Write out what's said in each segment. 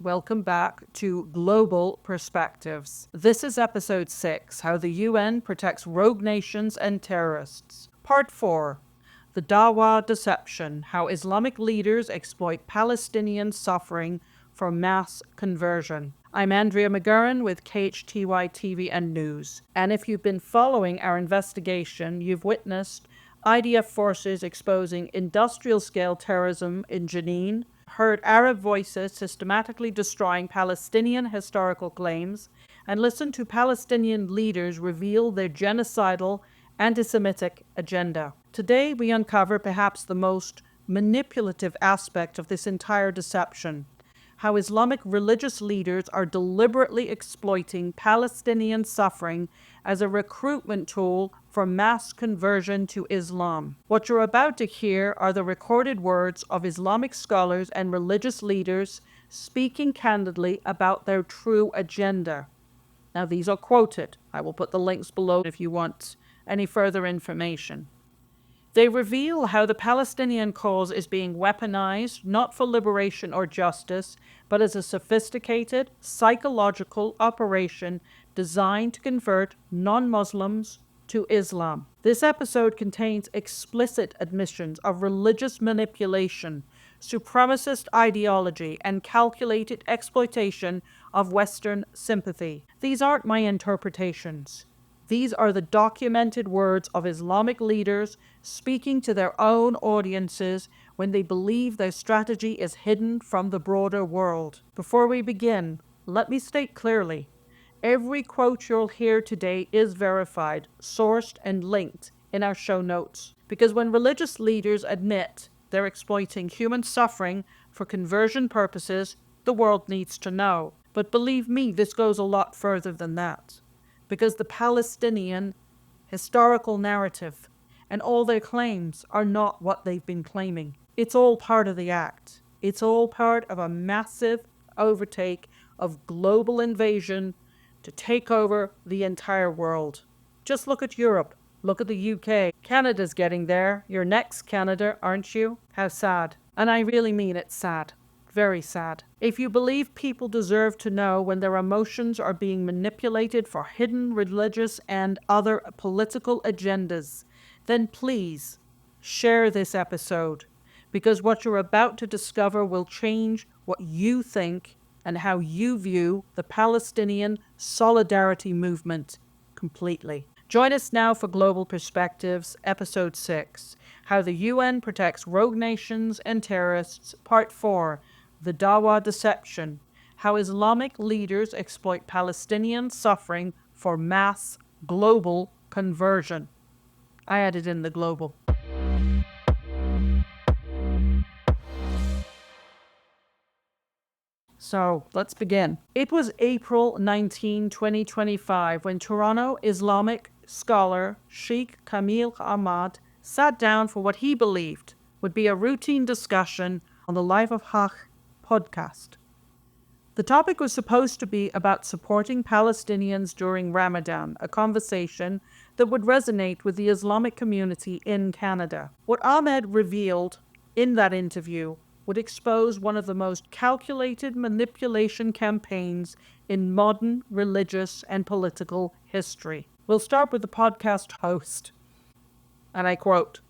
Welcome back to Global Perspectives. This is episode 6, How the UN Protects Rogue Nations and Terrorists. Part 4, The Dawah Deception, How Islamic Leaders Exploit Palestinian Suffering for Mass Conversion. I'm Andrea McGurran with KHTY TV and News. And if you've been following our investigation, you've witnessed IDF forces exposing industrial-scale terrorism in Jenin, heard Arab voices systematically destroying Palestinian historical claims, and listened to Palestinian leaders reveal their genocidal, anti-Semitic agenda. Today, we uncover perhaps the most manipulative aspect of this entire deception: how Islamic religious leaders are deliberately exploiting Palestinian suffering as a recruitment tool for mass conversion to Islam. What you're about to hear are the recorded words of Islamic scholars and religious leaders speaking candidly about their true agenda. Now, these are quoted. I will put the links below if you want any further information. They reveal how the Palestinian cause is being weaponized, not for liberation or justice, but as a sophisticated, psychological operation designed to convert non-Muslims to Islam. This episode contains explicit admissions of religious manipulation, supremacist ideology, and calculated exploitation of Western sympathy. These aren't my interpretations. These are the documented words of Islamic leaders speaking to their own audiences when they believe their strategy is hidden from the broader world. Before we begin, let me state clearly, every quote you'll hear today is verified, sourced, and linked in our show notes. Because when religious leaders admit they're exploiting human suffering for conversion purposes, the world needs to know. But believe me, this goes a lot further than that. Because the Palestinian historical narrative and all their claims are not what they've been claiming. It's all part of the act. It's all part of a massive overtake of global invasion to take over the entire world. Just look at Europe. Look at the UK. Canada's getting there. You're next, Canada, aren't you? How sad. And I really mean it's sad. Very sad. If you believe people deserve to know when their emotions are being manipulated for hidden religious and other political agendas, then please share this episode, because what you're about to discover will change what you think and how you view the Palestinian solidarity movement completely. Join us now for Global Perspectives, Episode 6, How the UN Protects Rogue Nations and Terrorists, Part 4, The Dawah Deception, How Islamic Leaders Exploit Palestinian Suffering for Mass Global Conversion. I added in the global. So, let's begin. It was April 19, 2025, when Toronto Islamic scholar Sheikh Kamil Ahmad sat down for what he believed would be a routine discussion on the Life of Haq podcast. The topic was supposed to be about supporting Palestinians during Ramadan, a conversation that would resonate with the Islamic community in Canada. What Ahmed revealed in that interview would expose one of the most calculated manipulation campaigns in modern religious and political history. We'll start with the podcast host, and I quote,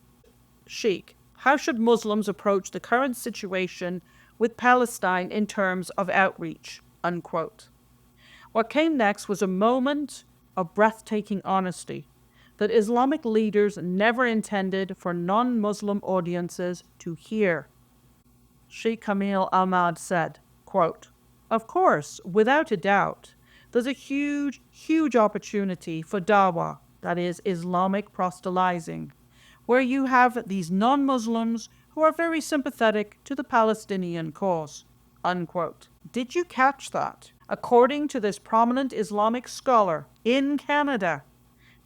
Sheikh, how should Muslims approach the current situation with Palestine in terms of outreach, unquote. What came next was a moment of breathtaking honesty that Islamic leaders never intended for non-Muslim audiences to hear. Sheikh Kamil Ahmad said, quote, of course, without a doubt, there's a huge opportunity for dawah, that is Islamic proselytizing, where you have these non-Muslims who are very sympathetic to the Palestinian cause, unquote. Did you catch that? According to this prominent Islamic scholar in Canada,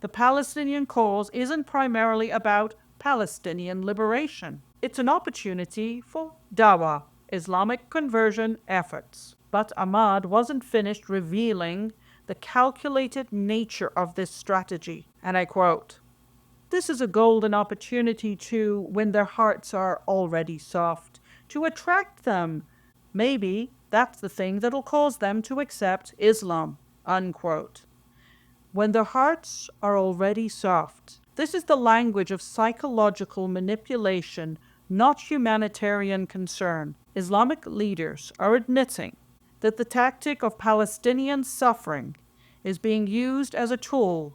the Palestinian cause isn't primarily about Palestinian liberation. It's an opportunity for dawah, Islamic conversion efforts. But Ahmad wasn't finished revealing the calculated nature of this strategy, and I quote, this is a golden opportunity to, when their hearts are already soft, to attract them Maybe that's the thing that'll cause them to accept Islam, unquote. When their hearts are already soft. This is the language of psychological manipulation, not humanitarian concern. Islamic leaders are admitting that the tactic of Palestinian suffering is being used as a tool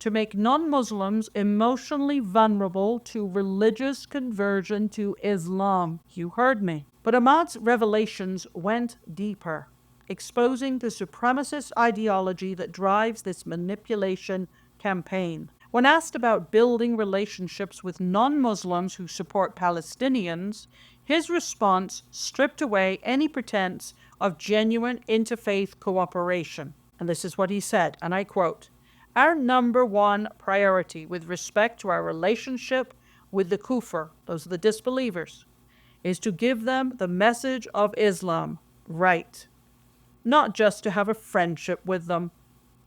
to make non-Muslims emotionally vulnerable to religious conversion to Islam. You heard me. But Ahmad's revelations went deeper, exposing the supremacist ideology that drives this manipulation campaign. When asked about building relationships with non-Muslims who support Palestinians, his response stripped away any pretense of genuine interfaith cooperation. And this is what he said, and I quote, "Our number one priority with respect to our relationship with the kufr, those are the disbelievers, is to give them the message of Islam, right, not just to have a friendship with them,"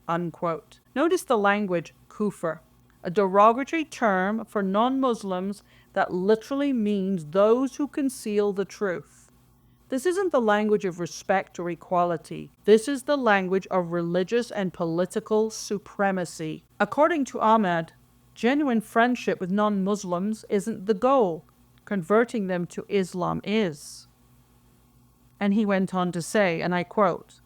unquote. Notice the language kufr, a derogatory term for non-Muslims that literally means those who conceal the truth. This isn't the language of respect or equality. This is the language of religious and political supremacy. According to Ahmad, genuine friendship with non-Muslims isn't the goal. Converting them to Islam is. And he went on to say, and I quote,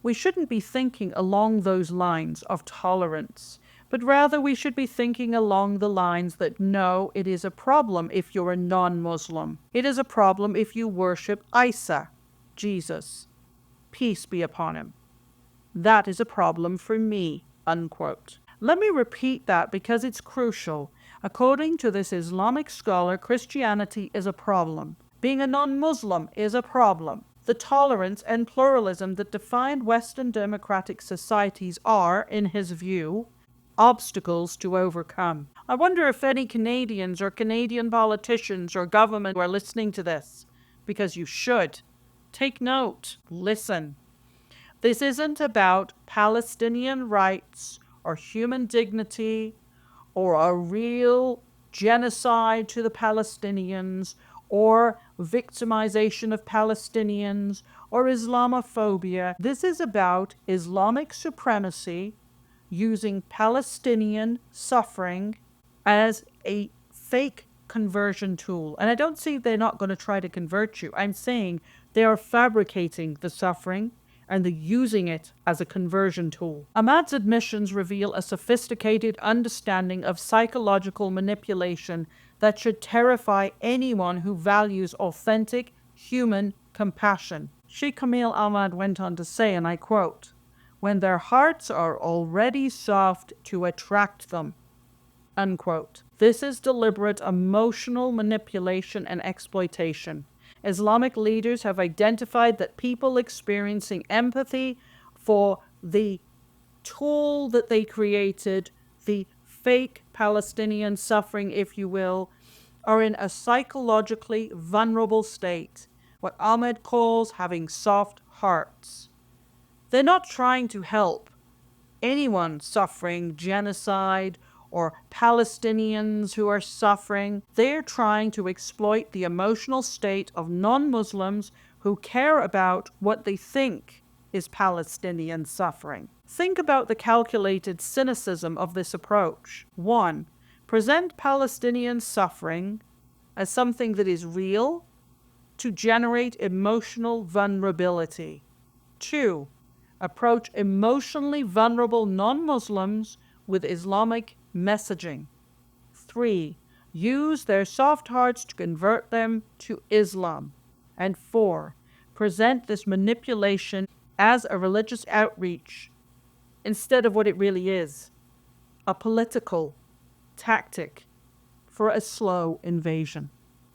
"We shouldn't be thinking along those lines of tolerance, but rather we should be thinking along the lines that no, it is a problem if you're a non-Muslim. It is a problem if you worship Isa, Jesus, peace be upon him. That is a problem for me," unquote. Let me repeat that because it's crucial. According to this Islamic scholar, Christianity is a problem. Being a non-Muslim is a problem. The tolerance and pluralism that define Western democratic societies are, in his view, obstacles to overcome. I wonder if any Canadians or Canadian politicians or government are listening to this, because you should. Take note. Listen. This isn't about Palestinian rights or human dignity or a real genocide to the Palestinians or victimization of Palestinians or Islamophobia. This is about Islamic supremacy using Palestinian suffering as a fake conversion tool. And I don't say they're not going to try to convert you. I'm saying they are fabricating the suffering and they're using it as a conversion tool. Ahmad's admissions reveal a sophisticated understanding of psychological manipulation that should terrify anyone who values authentic human compassion. Sheikh Kamil Ahmad went on to say, and I quote, "When their hearts are already soft to attract them," unquote. This is deliberate emotional manipulation and exploitation. Islamic leaders have identified that people experiencing empathy for the tool that they created, the fake Palestinian suffering, if you will, are in a psychologically vulnerable state, what Ahmed calls having soft hearts. They're not trying to help anyone suffering genocide or Palestinians who are suffering. They're trying to exploit the emotional state of non-Muslims who care about what they think is Palestinian suffering. Think about the calculated cynicism of this approach. 1. Present Palestinian suffering as something that is real to generate emotional vulnerability. 2. Approach emotionally vulnerable non-Muslims with Islamic messaging. 3. Use their soft hearts to convert them to Islam. And 4. Present this manipulation as a religious outreach instead of what it really is, a political tactic for a slow invasion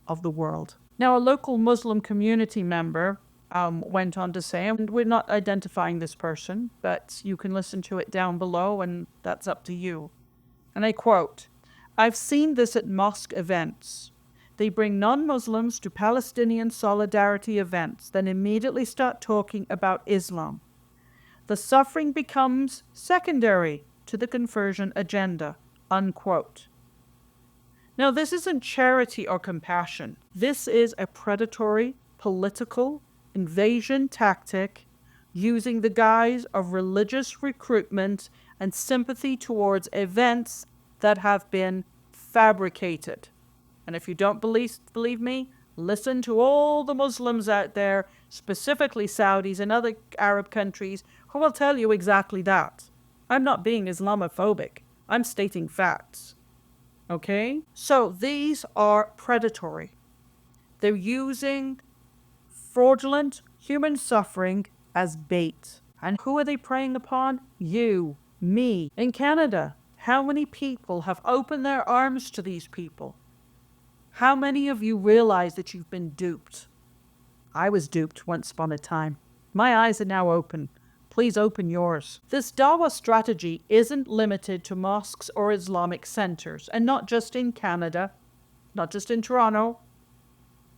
of the world. Now, a local Muslim community member went on to say, and we're not identifying this person, but you can listen to it down below, and that's up to you. And I quote, "I've seen this at mosque events. They bring non-Muslims to Palestinian solidarity events, then immediately start talking about Islam. The suffering becomes secondary to the conversion agenda," unquote. Now, this isn't charity or compassion. This is a predatory, political, invasion tactic using the guise of religious recruitment and sympathy towards events that have been fabricated. And if you don't believe me, listen to all the Muslims out there, specifically Saudis and other Arab countries, who will tell you exactly that. I'm not being Islamophobic. I'm stating facts. Okay? So these are predatory. They're using fraudulent human suffering as bait. And who are they preying upon? You, me. In Canada, how many people have opened their arms to these people? How many of you realize that you've been duped? I was duped once upon a time. My eyes are now open. Please open yours. This Dawah strategy isn't limited to mosques or Islamic centers, and not just in Canada, not just in Toronto,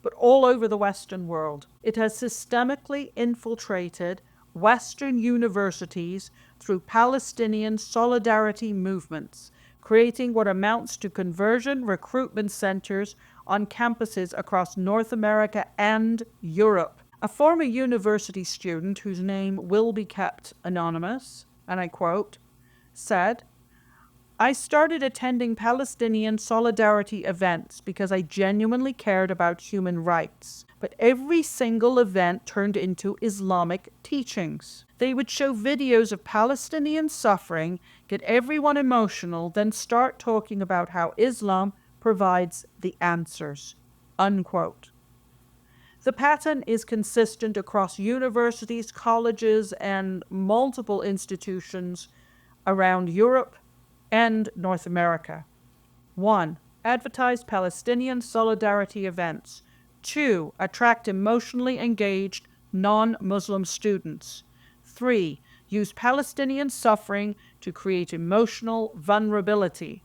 but all over the Western world. It has systemically infiltrated Western universities through Palestinian solidarity movements, creating what amounts to conversion recruitment centers on campuses across North America and Europe. A former university student, whose name will be kept anonymous, and I quote, said, "I started attending Palestinian solidarity events because I genuinely cared about human rights. But every single event turned into Islamic teachings. They would show videos of Palestinian suffering, get everyone emotional, then start talking about how Islam provides the answers." Unquote. The pattern is consistent across universities, colleges, and multiple institutions around Europe and North America. 1. Advertise Palestinian solidarity events. 2. Attract emotionally engaged non-Muslim students. 3. Use Palestinian suffering to create emotional vulnerability.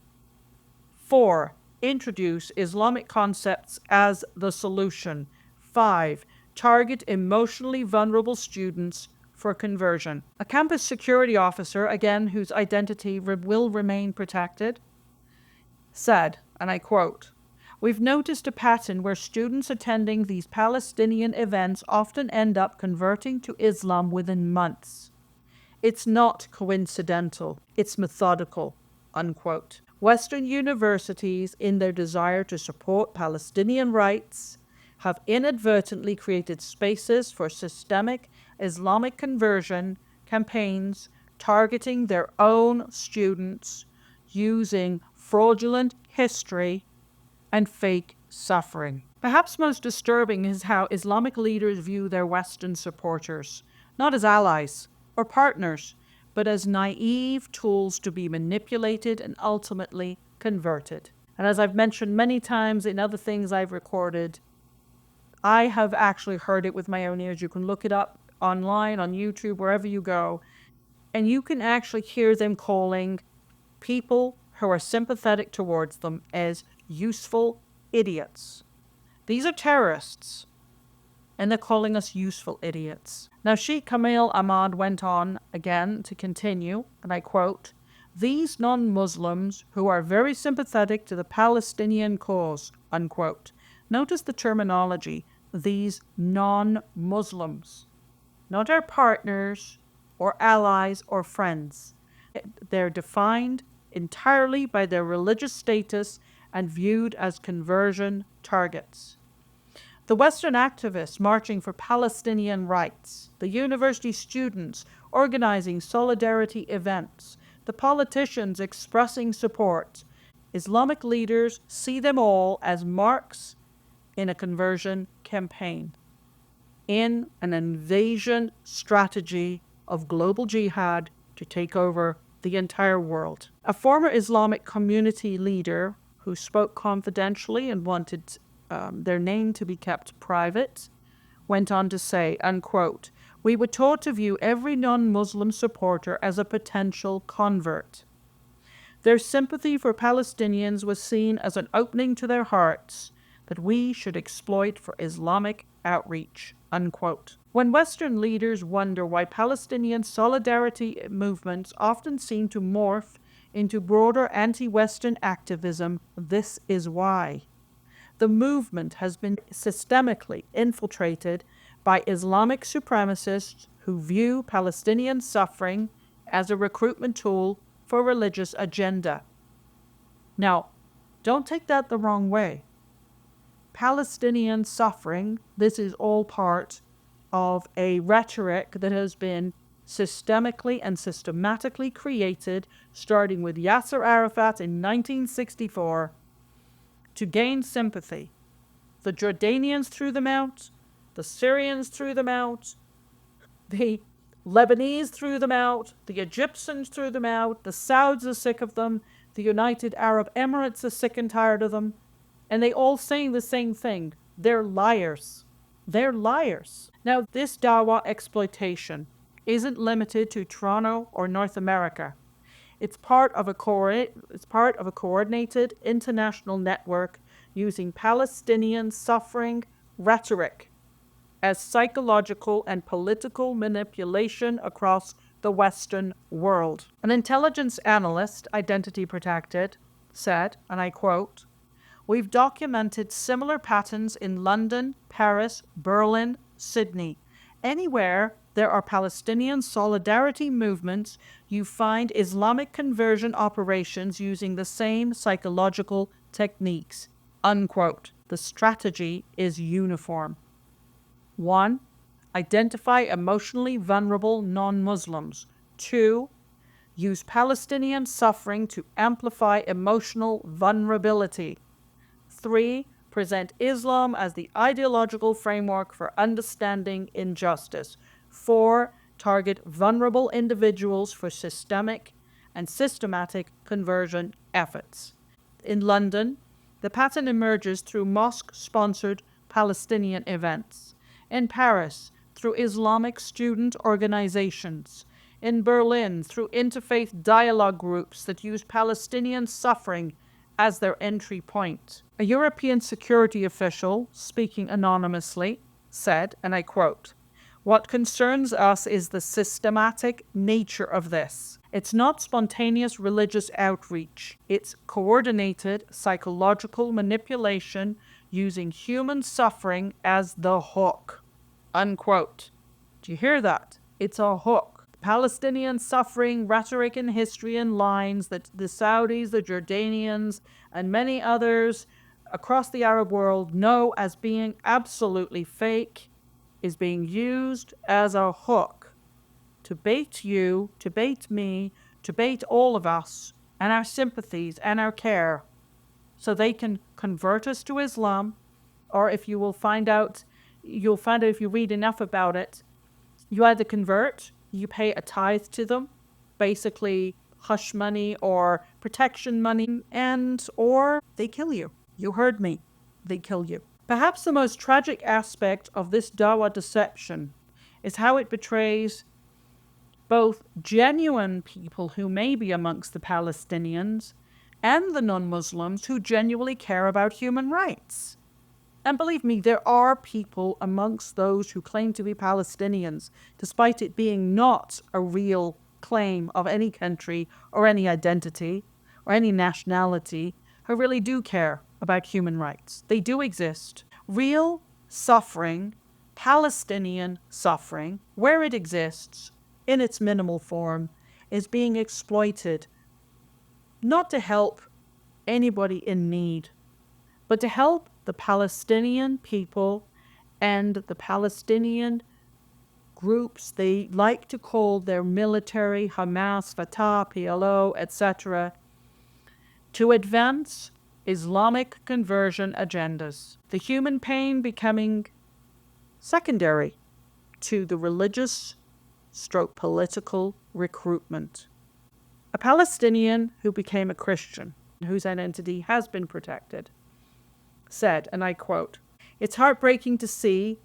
4. Introduce Islamic concepts as the solution. 5. Target emotionally vulnerable students for conversion. A campus security officer, again, whose identity will remain protected, said, and I quote, "We've noticed a pattern where students attending these Palestinian events often end up converting to Islam within months. It's not coincidental, it's methodical." Unquote. Western universities, in their desire to support Palestinian rights, have inadvertently created spaces for systemic Islamic conversion campaigns targeting their own students using fraudulent history and fake suffering. Perhaps most disturbing is how Islamic leaders view their Western supporters, not as allies or partners, but as naive tools to be manipulated and ultimately converted. And as I've mentioned many times in other things I've recorded, I have actually heard it with my own ears. You can look it up online, on YouTube, wherever you go, and you can actually hear them calling people who are sympathetic towards them as useful idiots. These are terrorists, and they're calling us useful idiots. Now, Sheikh Kamil Ahmad went on again to continue, and I quote, "These non-Muslims who are very sympathetic to the Palestinian cause," unquote. Notice the terminology, these non-Muslims, not our partners or allies or friends. They're defined entirely by their religious status and viewed as conversion targets. The Western activists marching for Palestinian rights, the university students organizing solidarity events, the politicians expressing support, Islamic leaders see them all as marks in a conversion campaign, in an invasion strategy of global jihad to take over the entire world. A former Islamic community leader who spoke confidentially and wanted their name to be kept private went on to say, unquote, "We were taught to view every non-Muslim supporter as a potential convert. Their sympathy for Palestinians was seen as an opening to their hearts that we should exploit for Islamic outreach," unquote. When Western leaders wonder why Palestinian solidarity movements often seem to morph into broader anti-Western activism, this is why. The movement has been systemically infiltrated by Islamic supremacists who view Palestinian suffering as a recruitment tool for religious agenda. Now, don't take that the wrong way. Palestinian suffering, this is all part of a rhetoric that has been systemically and systematically created, starting with Yasser Arafat in 1964, to gain sympathy. The Jordanians threw them out, the Syrians threw them out, the Lebanese threw them out, the Egyptians threw them out, the Sauds are sick of them, the United Arab Emirates are sick and tired of them, and they all saying the same thing. They're liars. They're liars. Now, this Dawah exploitation isn't limited to Toronto or North America. It's part of a coordinated international network using Palestinian suffering rhetoric as psychological and political manipulation across the Western world. An intelligence analyst, identity protected, said, and I quote, "We've documented similar patterns in London, Paris, Berlin, Sydney. Anywhere there are Palestinian solidarity movements, you find Islamic conversion operations using the same psychological techniques." Unquote. The strategy is uniform. 1. Identify emotionally vulnerable non-Muslims. 2. Use Palestinian suffering to amplify emotional vulnerability. 3. Present Islam as the ideological framework for understanding injustice. 4. Target vulnerable individuals for systemic and systematic conversion efforts. In London, the pattern emerges through mosque-sponsored Palestinian events. In Paris, through Islamic student organizations. In Berlin, through interfaith dialogue groups that use Palestinian suffering as their entry point. A European security official, speaking anonymously, said, and I quote, "What concerns us is the systematic nature of this. It's not spontaneous religious outreach. It's coordinated psychological manipulation using human suffering as the hook." Unquote. Do you hear that? It's a hook. Palestinian suffering, rhetoric and history and lines that the Saudis, the Jordanians, and many others across the Arab world know as being absolutely fake is being used as a hook to bait you, to bait me, to bait all of us and our sympathies and our care so they can convert us to Islam, or if you will find out, you'll find out if you read enough about it, you either convert, you pay a tithe to them, basically hush money or protection money, or they kill you. You heard me. They kill you. Perhaps the most tragic aspect of this Dawah deception is how it betrays both genuine people who may be amongst the Palestinians and the non-Muslims who genuinely care about human rights. And believe me, there are people amongst those who claim to be Palestinians, despite it being not a real claim of any country or any identity or any nationality, who really do care about human rights. They do exist. Real suffering, Palestinian suffering, where it exists, in its minimal form, is being exploited, not to help anybody in need, but to help the Palestinian people and the Palestinian groups they like to call their military, Hamas, Fatah, PLO, etc., to advance Islamic conversion agendas. The human pain becoming secondary to the religious / political recruitment. A Palestinian who became a Christian, whose identity has been protected, said, and I quote, "It's heartbreaking to see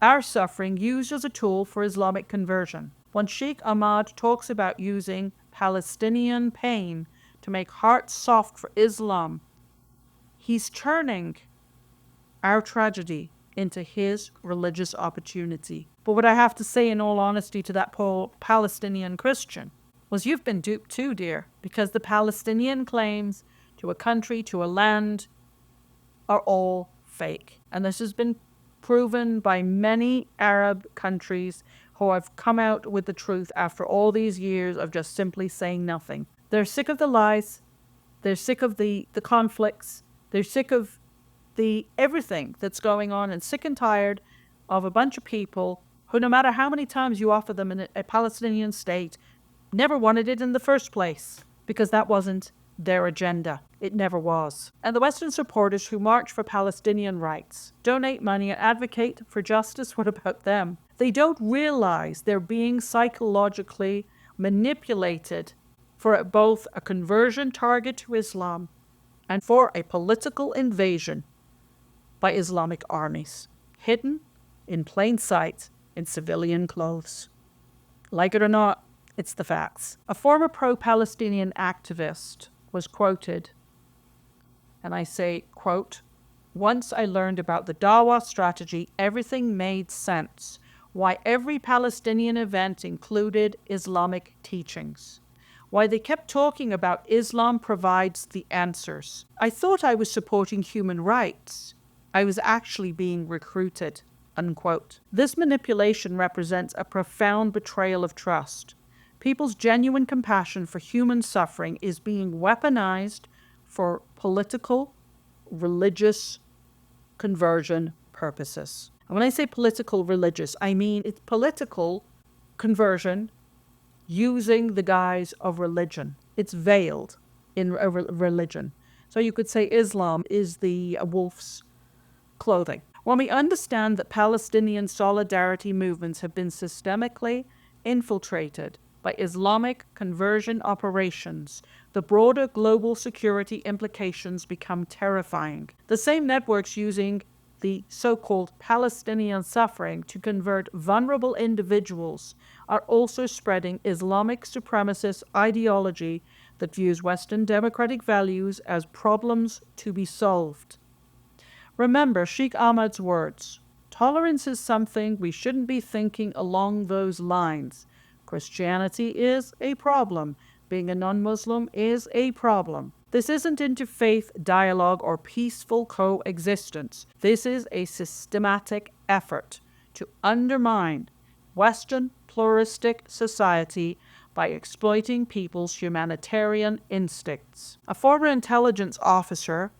our suffering used as a tool for Islamic conversion. When Sheikh Ahmad talks about using Palestinian pain to make hearts soft for Islam, he's turning our tragedy into his religious opportunity." But what I have to say in all honesty to that poor Palestinian Christian was, you've been duped too, dear, because the Palestinian claims to a country, to a land, are all fake. And this has been proven by many Arab countries who have come out with the truth after all these years of just simply saying nothing. They're sick of the lies. They're sick of the conflicts. They're sick of the everything that's going on, and sick and tired of a bunch of people who, no matter how many times you offer them a Palestinian state, never wanted it in the first place, because that wasn't their agenda. It never was. And the Western supporters who march for Palestinian rights, donate money and advocate for justice, what about them? They don't realize they're being psychologically manipulated for both a conversion target to Islam and for a political invasion by Islamic armies, hidden in plain sight in civilian clothes. Like it or not, it's the facts. A former pro-Palestinian activist was quoted, and I say, quote, "Once I learned about the Dawah strategy, everything made sense. Why every Palestinian event included Islamic teachings. Why they kept talking about Islam provides the answers. I thought I was supporting human rights. I was actually being recruited," unquote. This manipulation represents a profound betrayal of trust. People's genuine compassion for human suffering is being weaponized for political, religious conversion purposes. And when I say political, religious, I mean it's political conversion using the guise of religion. It's veiled in a religion. So you could say Islam is the wolf's clothing. When we understand that Palestinian solidarity movements have been systemically infiltrated by Islamic conversion operations, the broader global security implications become terrifying. The same networks using the so-called Palestinian suffering to convert vulnerable individuals are also spreading Islamic supremacist ideology that views Western democratic values as problems to be solved. Remember Sheikh Ahmad's words, "Tolerance is something we shouldn't be thinking along those lines. Christianity is a problem. Being a non-Muslim is a problem." This isn't interfaith dialogue or peaceful coexistence. This is a systematic effort to undermine Western pluralistic society by exploiting people's humanitarian instincts. A former intelligence officer,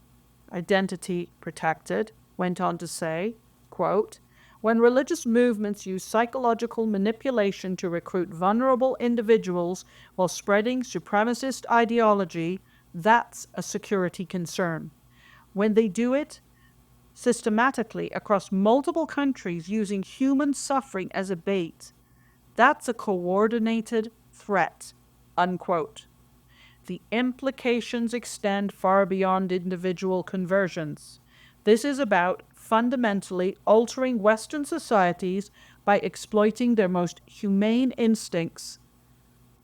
identity protected, went on to say, quote, "When religious movements use psychological manipulation to recruit vulnerable individuals while spreading supremacist ideology, that's a security concern. When they do it systematically across multiple countries using human suffering as a bait, that's a coordinated threat," unquote. The implications extend far beyond individual conversions. This is about fundamentally altering Western societies by exploiting their most humane instincts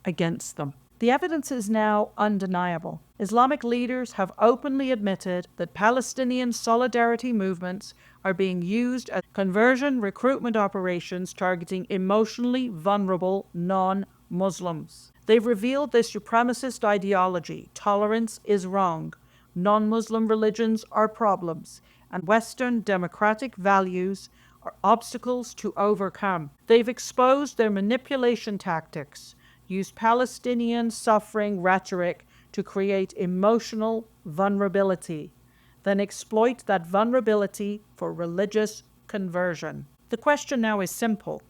against them. The evidence is now undeniable. Islamic leaders have openly admitted that Palestinian solidarity movements are being used as conversion recruitment operations targeting emotionally vulnerable non-Muslims. They've revealed their supremacist ideology: tolerance is wrong, non-Muslim religions are problems, and Western democratic values are obstacles to overcome. They've exposed their manipulation tactics, used Palestinian suffering rhetoric to create emotional vulnerability, then exploit that vulnerability for religious conversion. The question now is simple.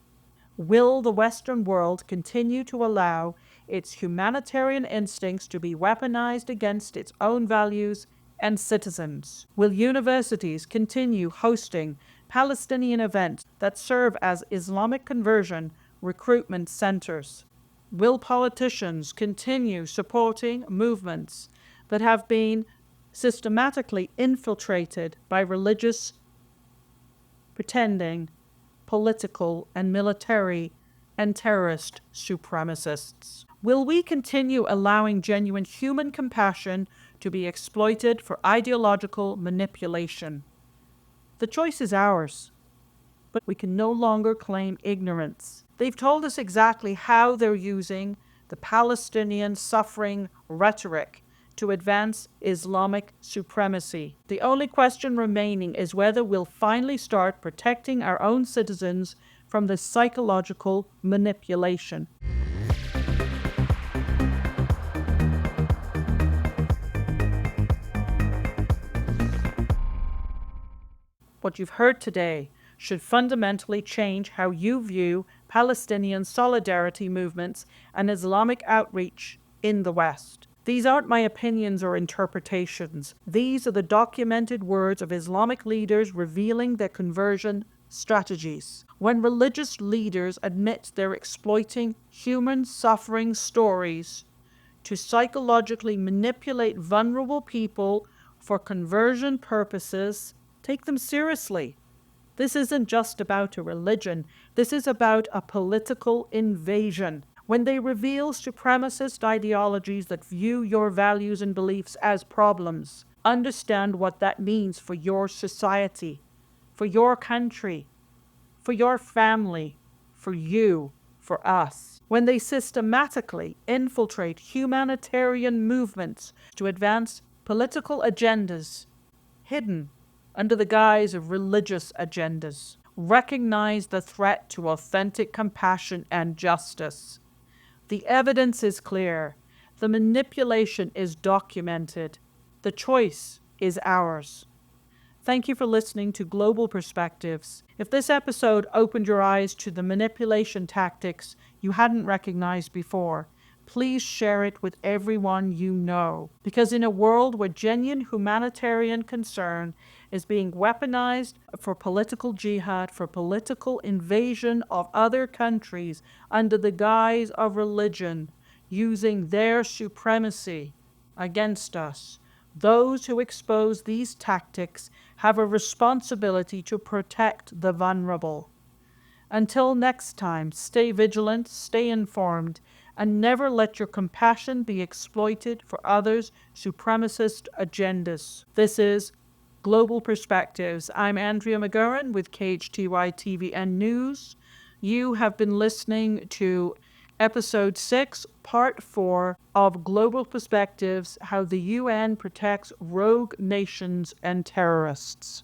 Will the Western world continue to allow its humanitarian instincts to be weaponized against its own values and citizens? Will universities continue hosting Palestinian events that serve as Islamic conversion recruitment centers? Will politicians continue supporting movements that have been systematically infiltrated by religious pretending political and military and terrorist supremacists? Will we continue allowing genuine human compassion to be exploited for ideological manipulation? The choice is ours, but we can no longer claim ignorance. They've told us exactly how they're using the Palestinian suffering rhetoric to advance Islamic supremacy. The only question remaining is whether we'll finally start protecting our own citizens from this psychological manipulation. What you've heard today should fundamentally change how you view Palestinian solidarity movements and Islamic outreach in the West. These aren't my opinions or interpretations. These are the documented words of Islamic leaders revealing their conversion strategies. When religious leaders admit they're exploiting human suffering stories to psychologically manipulate vulnerable people for conversion purposes, take them seriously. This isn't just about a religion. This is about a political invasion. When they reveal supremacist ideologies that view your values and beliefs as problems, understand what that means for your society, for your country, for your family, for you, for us. When they systematically infiltrate humanitarian movements to advance political agendas hidden under the guise of religious agendas, recognize the threat to authentic compassion and justice. The evidence is clear. The manipulation is documented. The choice is ours. Thank you for listening to Global Perspectives. If this episode opened your eyes to the manipulation tactics you hadn't recognized before, please share it with everyone you know. Because in a world where genuine humanitarian concern is being weaponized for political jihad, for political invasion of other countries under the guise of religion, using their supremacy against us, those who expose these tactics have a responsibility to protect the vulnerable. Until next time, stay vigilant, stay informed, and never let your compassion be exploited for others' supremacist agendas. This is Global Perspectives. I'm Andrea McGurran with KHTY TV and News. You have been listening to Episode 6, Part 4 of Global Perspectives, How the UN Protects Rogue Nations and Terrorists.